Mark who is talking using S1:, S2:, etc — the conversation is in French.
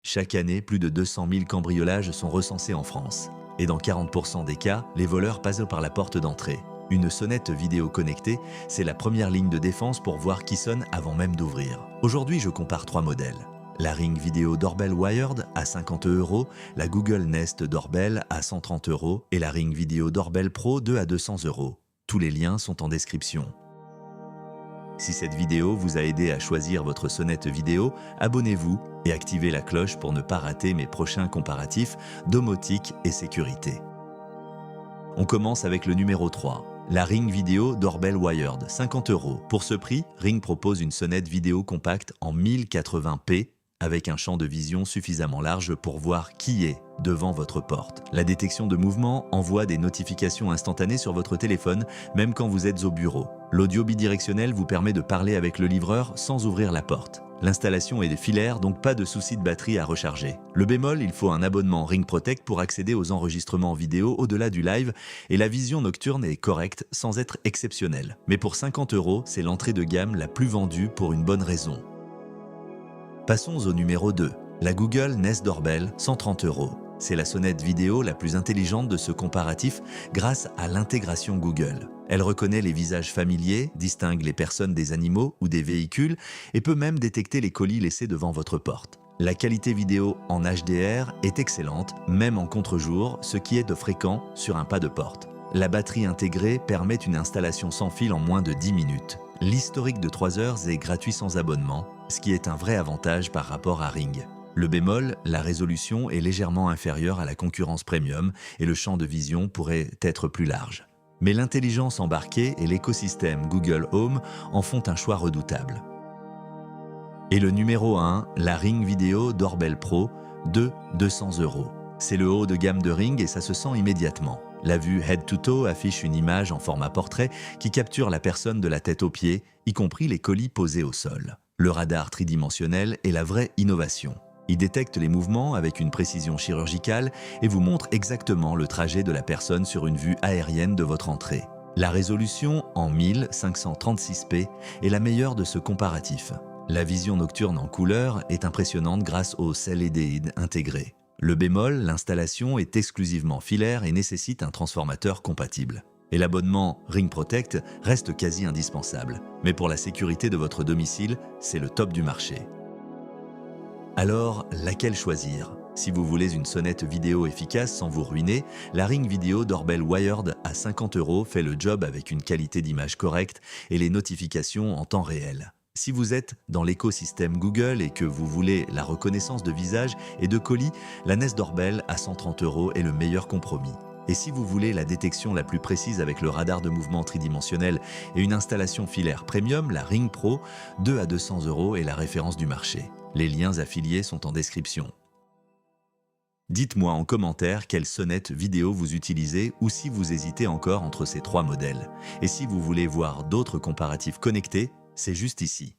S1: Chaque année, plus de 200 000 cambriolages sont recensés en France. Et dans 40% des cas, les voleurs passent par la porte d'entrée. Une sonnette vidéo connectée, c'est la première ligne de défense pour voir qui sonne avant même d'ouvrir. Aujourd'hui, je compare 3 modèles. La Ring Video Doorbell Wired à 50 €, la Google Nest Doorbell à 130 € et la Ring Video Doorbell Pro 2 à 200 €. Tous les liens sont en description. Si cette vidéo vous a aidé à choisir votre sonnette vidéo, abonnez-vous et activez la cloche pour ne pas rater mes prochains comparatifs domotique et sécurité. On commence avec le numéro 3, la Ring Video Doorbell Wired, 50 €. Pour ce prix, Ring propose une sonnette vidéo compacte en 1080p avec un champ de vision suffisamment large pour voir qui est devant votre porte. La détection de mouvement envoie des notifications instantanées sur votre téléphone, même quand vous êtes au bureau. L'audio bidirectionnel vous permet de parler avec le livreur sans ouvrir la porte. L'installation est filaire, donc pas de souci de batterie à recharger. Le bémol, il faut un abonnement Ring Protect pour accéder aux enregistrements vidéo au-delà du live, et la vision nocturne est correcte sans être exceptionnelle. Mais pour 50 €, c'est l'entrée de gamme la plus vendue pour une bonne raison. Passons au numéro 2, la Google Nest Doorbell, 130 €. C'est la sonnette vidéo la plus intelligente de ce comparatif grâce à l'intégration Google. Elle reconnaît les visages familiers, distingue les personnes des animaux ou des véhicules et peut même détecter les colis laissés devant votre porte. La qualité vidéo en HDR est excellente, même en contre-jour, ce qui est de fréquent sur un pas de porte. La batterie intégrée permet une installation sans fil en moins de 10 minutes. L'historique de 3 heures est gratuit sans abonnement, ce qui est un vrai avantage par rapport à Ring. Le bémol, la résolution est légèrement inférieure à la concurrence premium et le champ de vision pourrait être plus large. Mais l'intelligence embarquée et l'écosystème Google Home en font un choix redoutable. Et le numéro 1, la Ring Video Doorbell Pro, 200 €. C'est le haut de gamme de Ring et ça se sent immédiatement. La vue head-to-toe affiche une image en format portrait qui capture la personne de la tête aux pieds, y compris les colis posés au sol. Le radar tridimensionnel est la vraie innovation. Il détecte les mouvements avec une précision chirurgicale et vous montre exactement le trajet de la personne sur une vue aérienne de votre entrée. La résolution en 1536p est la meilleure de ce comparatif. La vision nocturne en couleur est impressionnante grâce au LED intégré. Le bémol, l'installation est exclusivement filaire et nécessite un transformateur compatible. Et l'abonnement Ring Protect reste quasi indispensable. Mais pour la sécurité de votre domicile, c'est le top du marché. Alors, laquelle choisir? Si vous voulez une sonnette vidéo efficace sans vous ruiner, la Ring Video Doorbell Wired à 50 € fait le job avec une qualité d'image correcte et les notifications en temps réel. Si vous êtes dans l'écosystème Google et que vous voulez la reconnaissance de visage et de colis, la Nest Doorbell à 130 € est le meilleur compromis. Et si vous voulez la détection la plus précise avec le radar de mouvement tridimensionnel et une installation filaire premium, la Ring Pro 2 à 200 € est la référence du marché. Les liens affiliés sont en description. Dites-moi en commentaire quelle sonnette vidéo vous utilisez ou si vous hésitez encore entre ces 3 modèles. Et si vous voulez voir d'autres comparatifs connectés, c'est juste ici.